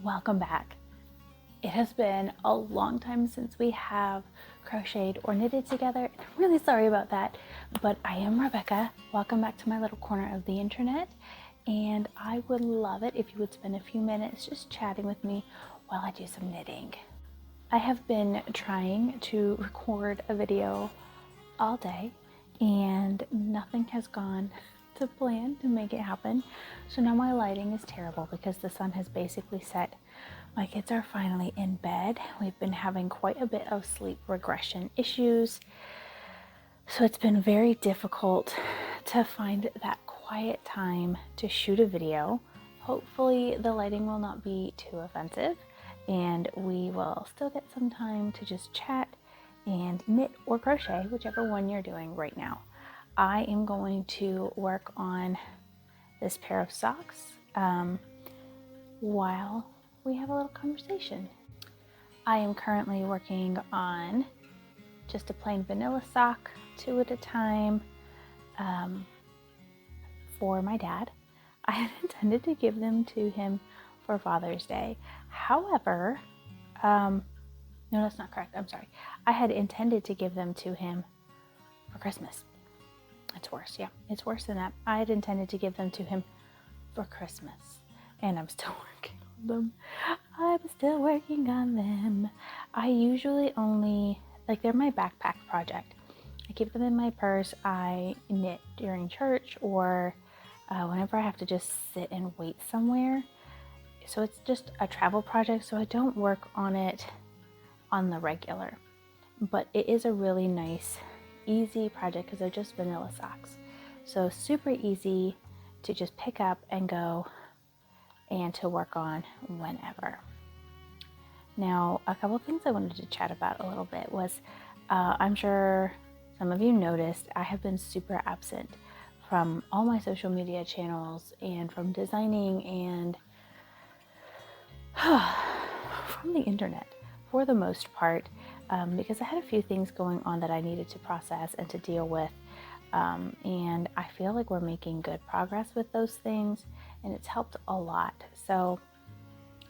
welcome back. It has been a long time since we have crocheted or knitted together. I'm really sorry about that, but I am Rebecca. Welcome back to my little corner of the internet, and I would love it if you would spend a few minutes just chatting with me while I do some knitting. I have been trying to record a video all day, and nothing has gone to plan to make it happen. So now my lighting is terrible because the sun has basically set. My kids are finally in bed. We've been having quite a bit of sleep regression issues. So it's been very difficult to find that quiet time to shoot a video. Hopefully the lighting will not be too offensive and we will still get some time to just chat and knit or crochet, whichever one you're doing right now. I am going to work on this pair of socks while we have a little conversation. I am currently working on just a plain vanilla sock, 2 at a time, for my dad. I had intended to give them to him for Father's Day. However, no, that's not correct. I'm sorry. I had intended to give them to him for Christmas. It's worse. Yeah, it's worse than that. I had intended to give them to him for Christmas, and I'm still working on them. I usually only, they're my backpack project. I keep them in my purse. I knit during church or whenever I have to just sit and wait somewhere. So it's just a travel project, so I don't work on it on the regular. But it is a really nice, easy project because they're just vanilla socks. So super easy to just pick up and go and to work on whenever. Now, a couple of things I wanted to chat about a little bit was, I'm sure some of you noticed, I have been super absent from all my social media channels and from designing and from the internet for the most part, because I had a few things going on that I needed to process and to deal with. And I feel like we're making good progress with those things, and it's helped a lot. So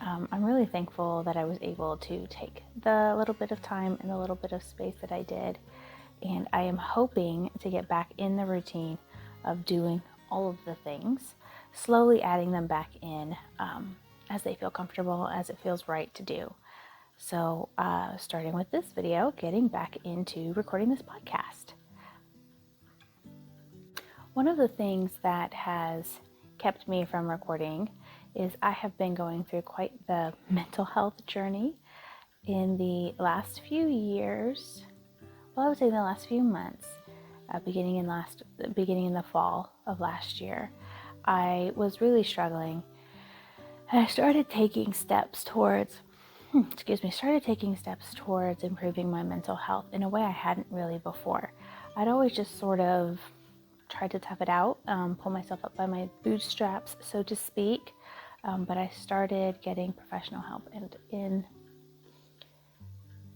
I'm really thankful that I was able to take the little bit of time and the little bit of space that I did. And I am hoping to get back in the routine of doing all of the things, slowly adding them back in as they feel comfortable, as it feels right to do. So starting with this video, getting back into recording this podcast. One of the things that has kept me from recording is I have been going through quite the mental health journey in the last few years. Well, I would say in the last few months, beginning in the fall of last year, I was really struggling. And I started taking steps towards improving my mental health in a way I hadn't really before. I'd always just sort of tried to tough it out, pull myself up by my bootstraps, so to speak. But I started getting professional help, and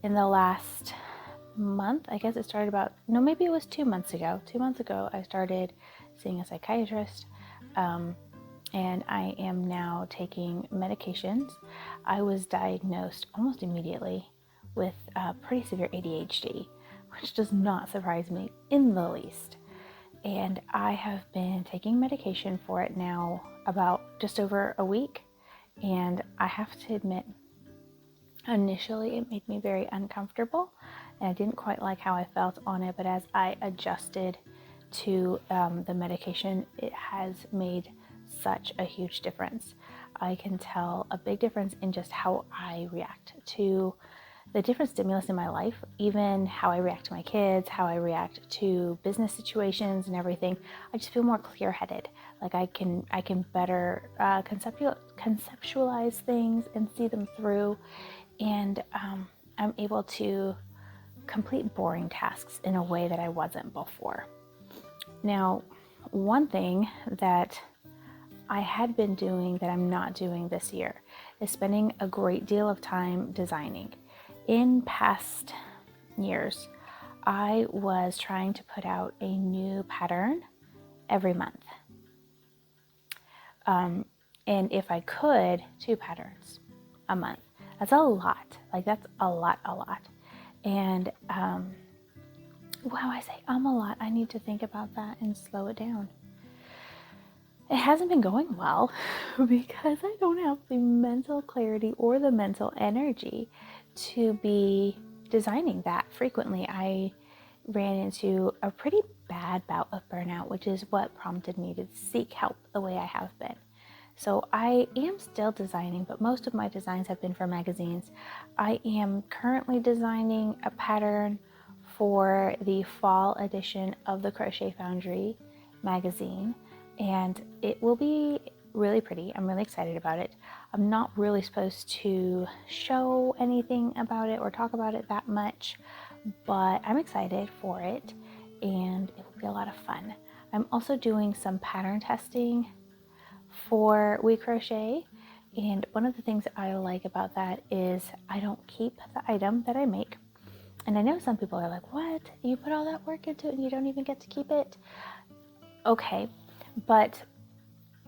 in the last month, I guess it started maybe it was 2 months ago. 2 months ago, I started seeing a psychiatrist, and I am now taking medications. I was diagnosed almost immediately with pretty severe ADHD, which does not surprise me in the least. And I have been taking medication for it now about just over a week. And I have to admit, initially it made me very uncomfortable and I didn't quite like how I felt on it. But as I adjusted to the medication, it has made such a huge difference. I can tell a big difference in just how I react to the different stimulus in my life, even how I react to my kids, how I react to business situations and everything. I just feel more clear-headed. Like I can better conceptualize things and see them through, and I'm able to complete boring tasks in a way that I wasn't before. Now, one thing that I had been doing that I'm not doing this year is spending a great deal of time designing. In past years, I was trying to put out a new pattern every month. And if I could, 2 patterns. a month. That's a lot. Like that's a lot. And wow, I say a lot. I need to think about that and slow it down. It hasn't been going well because I don't have the mental clarity or the mental energy to be designing that frequently. I ran into a pretty bad bout of burnout, which is what prompted me to seek help the way I have been. So I am still designing, but most of my designs have been for magazines. I am currently designing a pattern for the fall edition of the Crochet Foundry magazine, and it will be really pretty. I'm really excited about it. I'm not really supposed to show anything about it or talk about it that much, but I'm excited for it, and it will be a lot of fun. I'm also doing some pattern testing for We Crochet, and one of the things I like about that is I don't keep the item that I make. And I know some people are like, what? You put all that work into it and you don't even get to keep it? Okay, but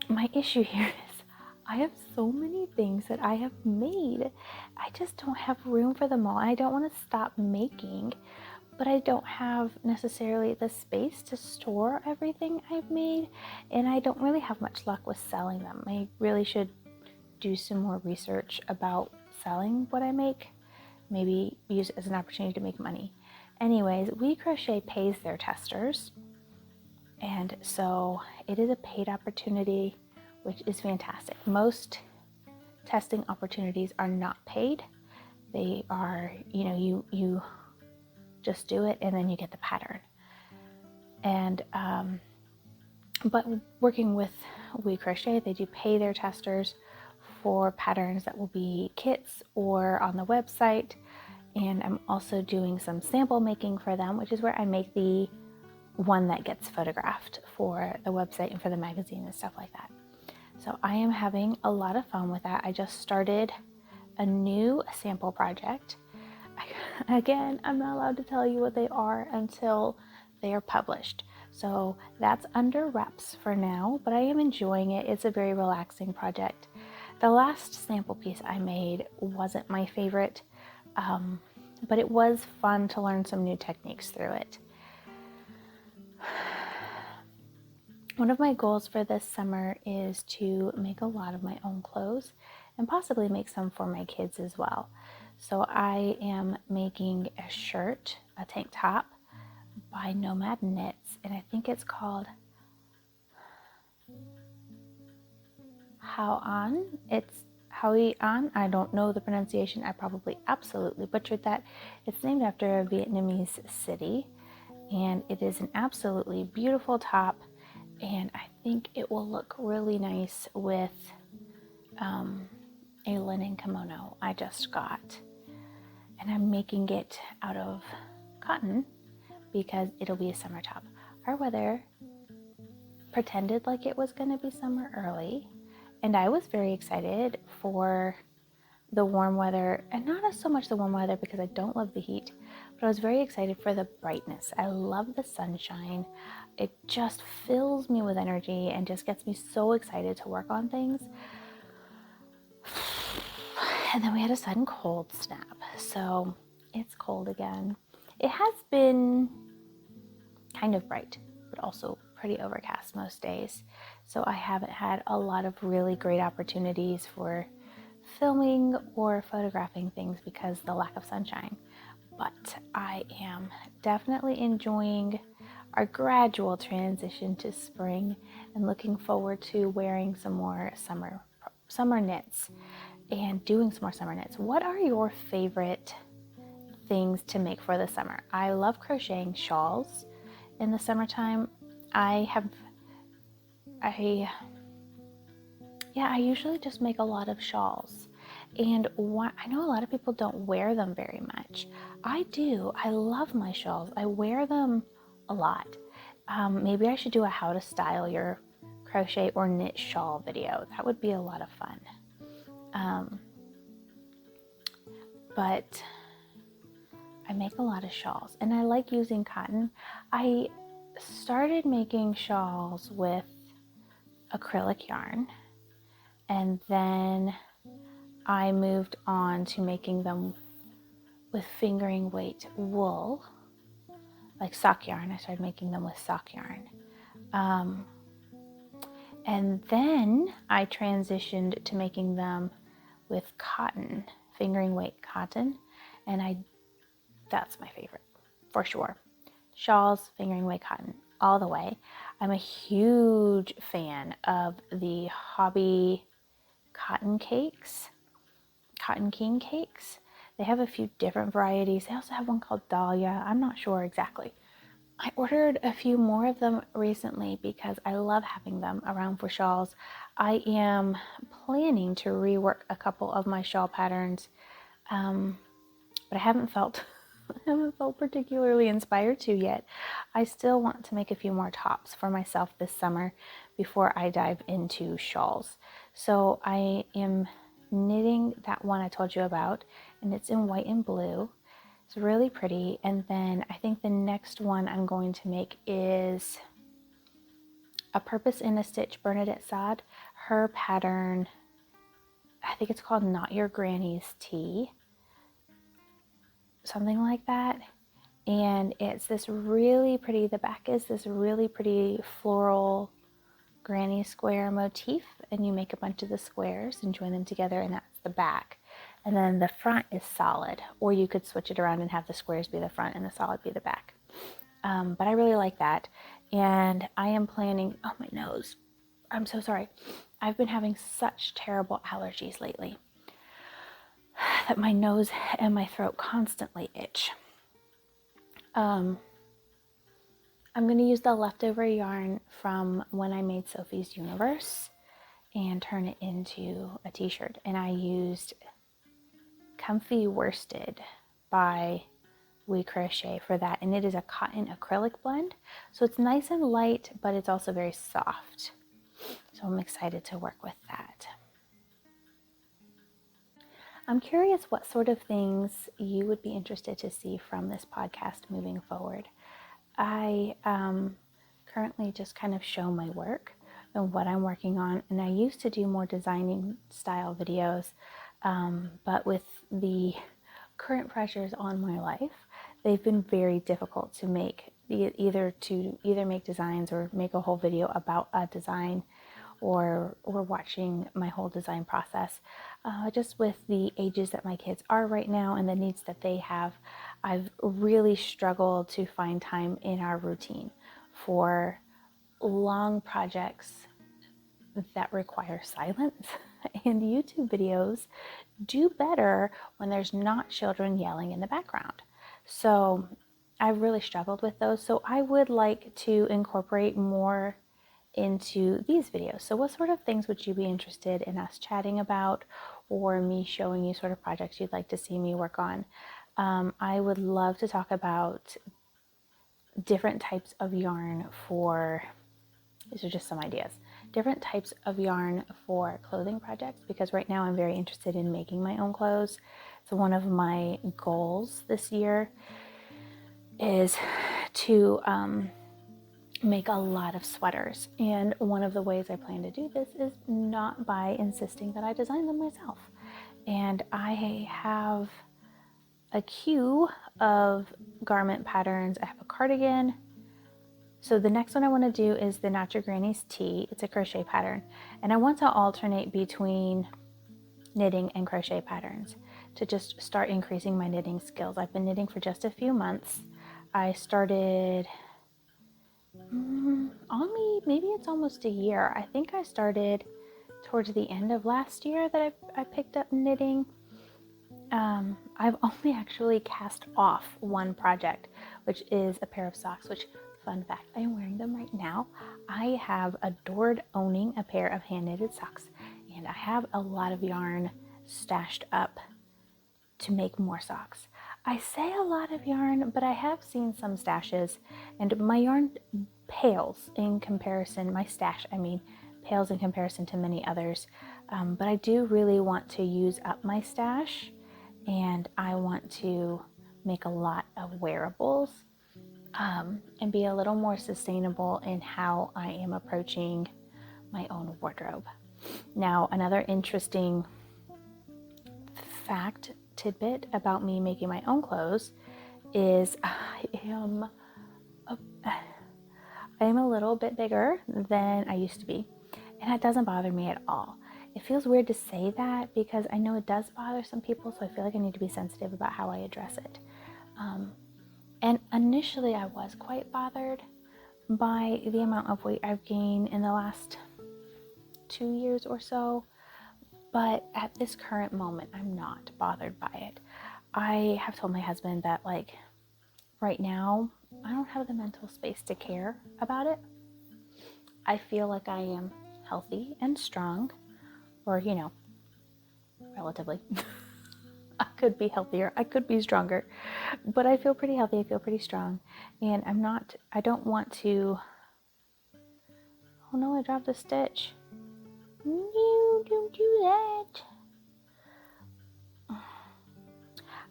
my issue here is I have so many things that I have made. I just don't have room for them all. I don't want to stop making, but I don't have necessarily the space to store everything I've made, and I don't really have much luck with selling them. I really should do some more research about selling what I make, maybe use it as an opportunity to make money. Anyways, We Crochet pays their testers, and so it is a paid opportunity, which is fantastic. Most testing opportunities are not paid. They are, you just do it and then you get the pattern. And but working with We Crochet, they do pay their testers for patterns that will be kits or on the website. And I'm also doing some sample making for them, which is where I make the one that gets photographed for the website and for the magazine and stuff like that. So I am having a lot of fun with that. I just started a new sample project. Again, I'm not allowed to tell you what they are until they are published. So that's under wraps for now, but I am enjoying it. It's a very relaxing project. The last sample piece I made wasn't my favorite, but it was fun to learn some new techniques through it. One of my goals for this summer is to make a lot of my own clothes and possibly make some for my kids as well. So I am making a shirt, a tank top by Nomad Knits, and I think it's called How On. It's Howie An. I don't know the pronunciation. I probably absolutely butchered that. It's named after a Vietnamese city, and it is an absolutely beautiful top, and I think it will look really nice with a linen kimono I just got. And I'm making it out of cotton because it'll be a summer top. Our weather pretended like it was going to be summer early, and I was very excited for the warm weather, and not so much the warm weather because I don't love the heat, but I was very excited for the brightness. I love the sunshine. It just fills me with energy and just gets me so excited to work on things. And then we had a sudden cold snap, so it's cold again. It has been kind of bright, but also pretty overcast most days, so I haven't had a lot of really great opportunities for filming or photographing things because of the lack of sunshine. But I am definitely enjoying our gradual transition to spring and looking forward to wearing some more summer knits and doing some more summer knits. What are your favorite things to make for the summer? I love crocheting shawls in the summertime. I usually just make a lot of shawls, and I know a lot of people don't wear them very much. I do. I love my shawls. I wear them a lot. Maybe I should do a how to style your crochet or knit shawl video. That would be a lot of fun. But I make a lot of shawls, and I like using cotton. I started making shawls with acrylic yarn, and then I moved on to making them with fingering weight wool, like sock yarn. I started making them with sock yarn. And then I transitioned to making them with cotton, fingering weight cotton. And that's my favorite, for sure. Shawls, fingering weight cotton, all the way. I'm a huge fan of the Hobby cotton cakes, cotton king cakes. They have a few different varieties. They also have one called Dahlia. I'm not sure exactly. I ordered a few more of them recently because I love having them around for shawls. I am planning to rework a couple of my shawl patterns, but I haven't felt particularly inspired to yet. I still want to make a few more tops for myself this summer before I dive into shawls. So I am knitting that one I told you about, and it's in white and blue. It's really pretty. And then I think the next one I'm going to make is a Purpose in a Stitch Bernadette Sod. Her pattern, I think it's called Not Your Granny's Tea, something like that. And it's this really pretty, the back is this really pretty floral granny square motif, and you make a bunch of the squares and join them together, and that's the back. And then the front is solid, or you could switch it around and have the squares be the front and the solid be the back. But I really like that. And I am planning, oh, my nose. I'm so sorry. I've been having such terrible allergies lately that my nose and my throat constantly itch. I'm going to use the leftover yarn from when I made Sophie's Universe and turn it into a t-shirt. And I used Comfy Worsted by We Crochet for that, and it is a cotton acrylic blend, so it's nice and light, but it's also very soft, so I'm excited to work with that. I'm curious what sort of things you would be interested to see from this podcast moving forward. I currently just kind of show my work and what I'm working on, and I used to do more designing style videos, but with the current pressures on my life, they've been very difficult to make, either make designs or make a whole video about a design, or watching my whole design process. Just with the ages that my kids are right now and the needs that they have, I've really struggled to find time in our routine for long projects that require silence. And YouTube videos do better when there's not children yelling in the background. So I've really struggled with those. So I would like to incorporate more into these videos. So what sort of things would you be interested in us chatting about, or me showing you sort of projects you'd like to see me work on? I would love to talk about different types of yarn for, these are just some ideas, different types of yarn for clothing projects, because right now I'm very interested in making my own clothes. So one of my goals this year is to make a lot of sweaters, and one of the ways I plan to do this is not by insisting that I design them myself. And I have a queue of garment patterns. I have a cardigan. So the next one I want to do is the Not Your Granny's Tea. It's a crochet pattern, and I want to alternate between knitting and crochet patterns to just start increasing my knitting skills. I've been knitting for just a few months. I started maybe it's almost a year. I think I started towards the end of last year that I picked up knitting. I've only actually cast off one project, which is a pair of socks, which, fun fact, I am wearing them right now. I have adored owning a pair of hand knitted socks, and I have a lot of yarn stashed up to make more socks. I say a lot of yarn, but I have seen some stashes, and my yarn pales in comparison, my stash, pales in comparison to many others. But I do really want to use up my stash, and I want to make a lot of wearables, and be a little more sustainable in how I am approaching my own wardrobe. Now, another interesting fact tidbit about me making my own clothes is I am a little bit bigger than I used to be, and that doesn't bother me at all. It feels weird to say that because I know it does bother some people, so I feel like I need to be sensitive about how I address it. And initially I was quite bothered by the amount of weight I've gained in the last 2 years or so, but at this current moment, I'm not bothered by it. I have told my husband that, like, right now, I don't have the mental space to care about it. I feel like I am healthy and strong, or, relatively. I could be healthier, I could be stronger, but I feel pretty healthy, I feel pretty strong, and I don't want to, oh no, I dropped a stitch. No, don't do that.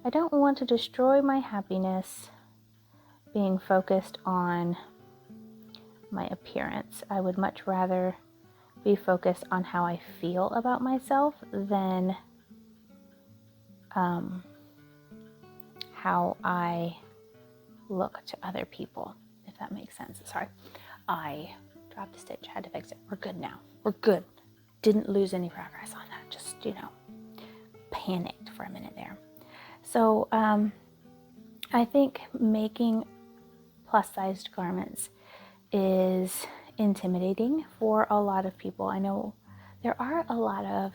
I don't want to destroy my happiness being focused on my appearance. I would much rather be focused on how I feel about myself than how I look to other people, if that makes sense. Sorry, I dropped a stitch, had to fix it. We're good now. We're good. Didn't lose any progress on that. Just, panicked for a minute there. So I think making plus-sized garments is intimidating for a lot of people. I know there are a lot of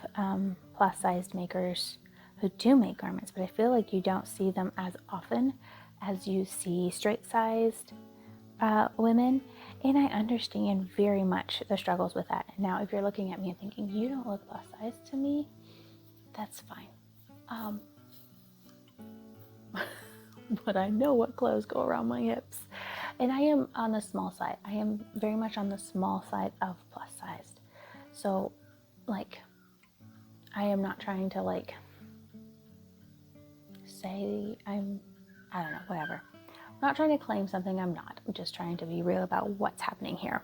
plus-sized makers who do make garments, but I feel like you don't see them as often as you see straight-sized women, and I understand very much the struggles with that. Now, if you're looking at me and thinking, you don't look plus-sized to me, that's fine. But I know what clothes go around my hips. And I am on the small side. I am very much on the small side of plus sized. So, I am not trying to, say I don't know, whatever. I'm not trying to claim something I'm not. I'm just trying to be real about what's happening here.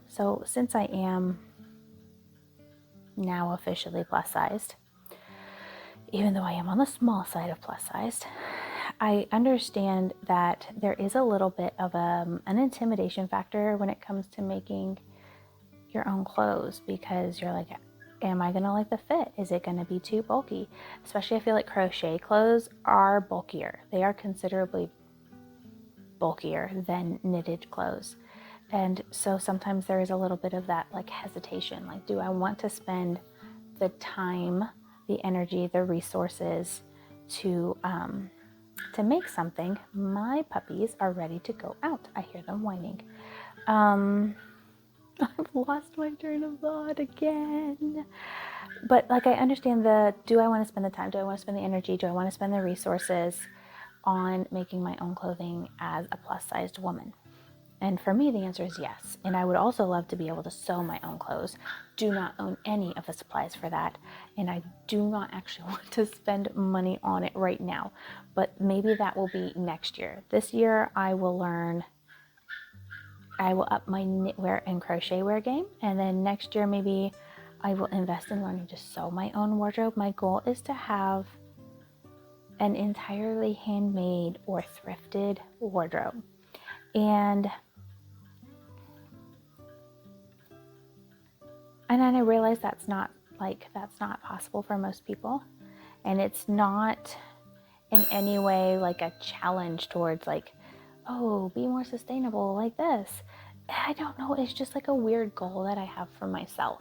So since I am now officially plus sized, even though I am on the small side of plus sized, I understand that there is a little bit of an intimidation factor when it comes to making your own clothes, because you're like, am I going to like the fit? Is it going to be too bulky? Especially I feel like crochet clothes are bulkier. They are considerably bulkier than knitted clothes. And so sometimes there is a little bit of that hesitation. Do I want to spend the time, the energy, the resources to make something? My puppies are ready to go out. I hear them whining. I've lost my train of thought again. But I understand do I want to spend the time? Do I want to spend the energy? Do I want to spend the resources on making my own clothing as a plus-sized woman? And for me, the answer is yes. And I would also love to be able to sew my own clothes. Do not own any of the supplies for that. And I do not actually want to spend money on it right now. But maybe that will be next year. This year, I will up my knitwear and crochet wear game. And then next year, maybe I will invest in learning to sew my own wardrobe. My goal is to have an entirely handmade or thrifted wardrobe. And then I realized that's not possible for most people. And it's not in any way a challenge towards be more sustainable like this. I don't know. It's just a weird goal that I have for myself.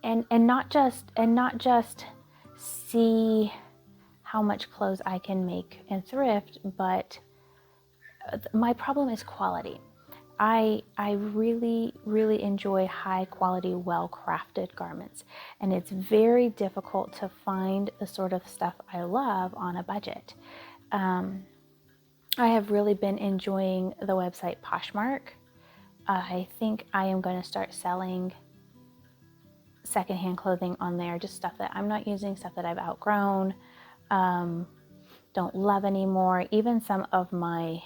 And not just see how much clothes I can make and thrift, but my problem is quality. I really, really enjoy high quality, well-crafted garments, and it's very difficult to find the sort of stuff I love on a budget. I have really been enjoying the website Poshmark. I think I am going to start selling secondhand clothing on there, just stuff that I'm not using, stuff that I've outgrown, don't love anymore, even some of my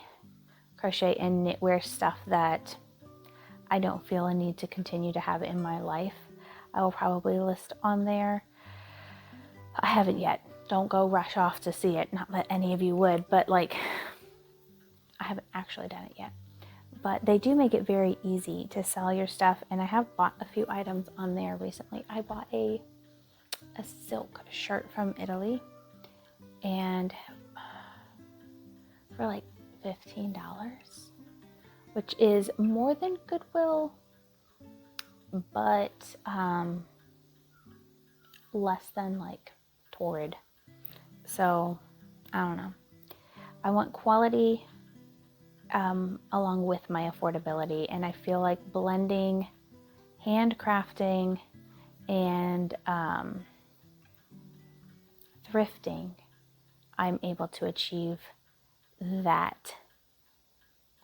crochet and knitwear stuff that I don't feel a need to continue to have in my life. I will probably list on there. I haven't yet. Don't go rush off to see it. Not that any of you would, but like, I haven't actually done it yet. But they do make it very easy to sell your stuff, and I have bought a few items on there recently. I bought a silk shirt from Italy, and for like $15, which is more than Goodwill, but less than like Torrid. So I don't know. I want quality along with my affordability, and I feel like blending handcrafting and thrifting, I'm able to achieve that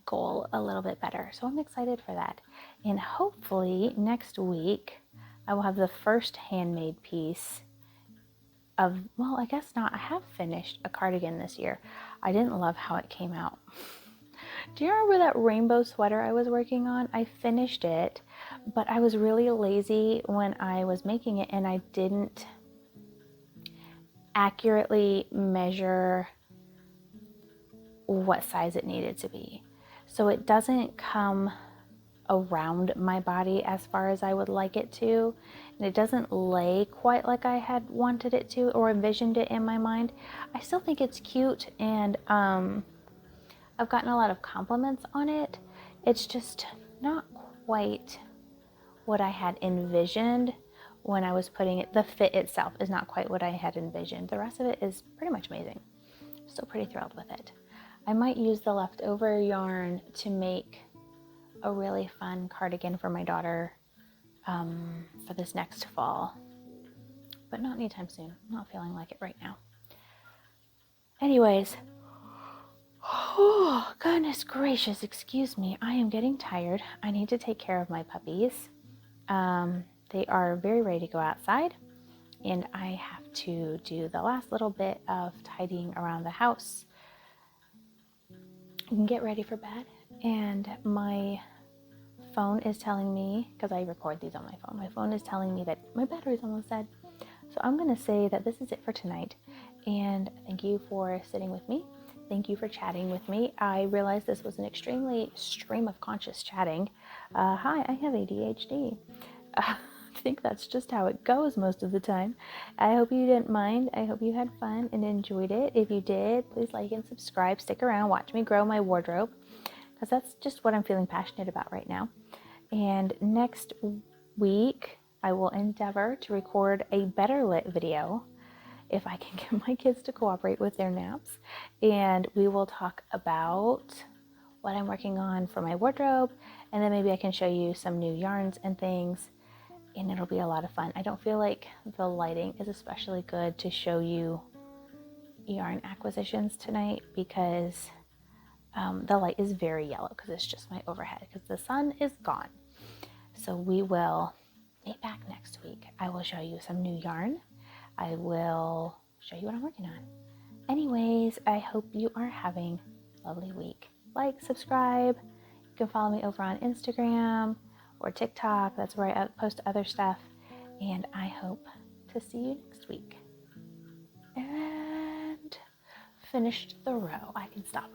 goal a little bit better. So I'm excited for that. And hopefully next week I will have the first handmade piece of, well, I guess not. I have finished a cardigan this year. I didn't love how it came out. Do you remember that rainbow sweater I was working on? I finished it, but I was really lazy when I was making it, and I didn't accurately measure what size it needed to be. So it doesn't come around my body as far as I would like it to, and it doesn't lay quite like I had wanted it to or envisioned it in my mind. I still think it's cute, and I've gotten a lot of compliments on it. It's just not quite what I had envisioned when I was putting it. The fit itself is not quite what I had envisioned. The rest of it is pretty much amazing. Still pretty thrilled with it. I might use the leftover yarn to make a really fun cardigan for my daughter for this next fall, but not anytime soon. I'm not feeling like it right now. Anyways, oh goodness gracious, excuse me, I am getting tired. I need to take care of my puppies. They are very ready to go outside, and I have to do the last little bit of tidying around the house and get ready for bed. And my phone is telling me, because I record these on my phone is telling me that my battery's almost dead. So I'm going to say that this is it for tonight, and thank you for sitting with me. Thank you for chatting with me. I realized this was an extremely stream of conscious chatting. Hi, I have ADHD. I think that's just how it goes most of the time. I hope you didn't mind. I hope you had fun and enjoyed it. If you did, please like and subscribe. Stick around. Watch me grow my wardrobe, because that's just what I'm feeling passionate about right now. And next week, I will endeavor to record a better lit video if I can get my kids to cooperate with their naps. And we will talk about what I'm working on for my wardrobe, and then maybe I can show you some new yarns and things, and it'll be a lot of fun. I don't feel like the lighting is especially good to show you yarn acquisitions tonight, because the light is very yellow, because it's just my overhead, because the sun is gone. So we will meet back next week. I will show you some new yarn. I will show you what I'm working on. Anyways, I hope you are having a lovely week. Like, subscribe. You can follow me over on Instagram or TikTok. That's where I post other stuff. And I hope to see you next week. And finished the row. I can stop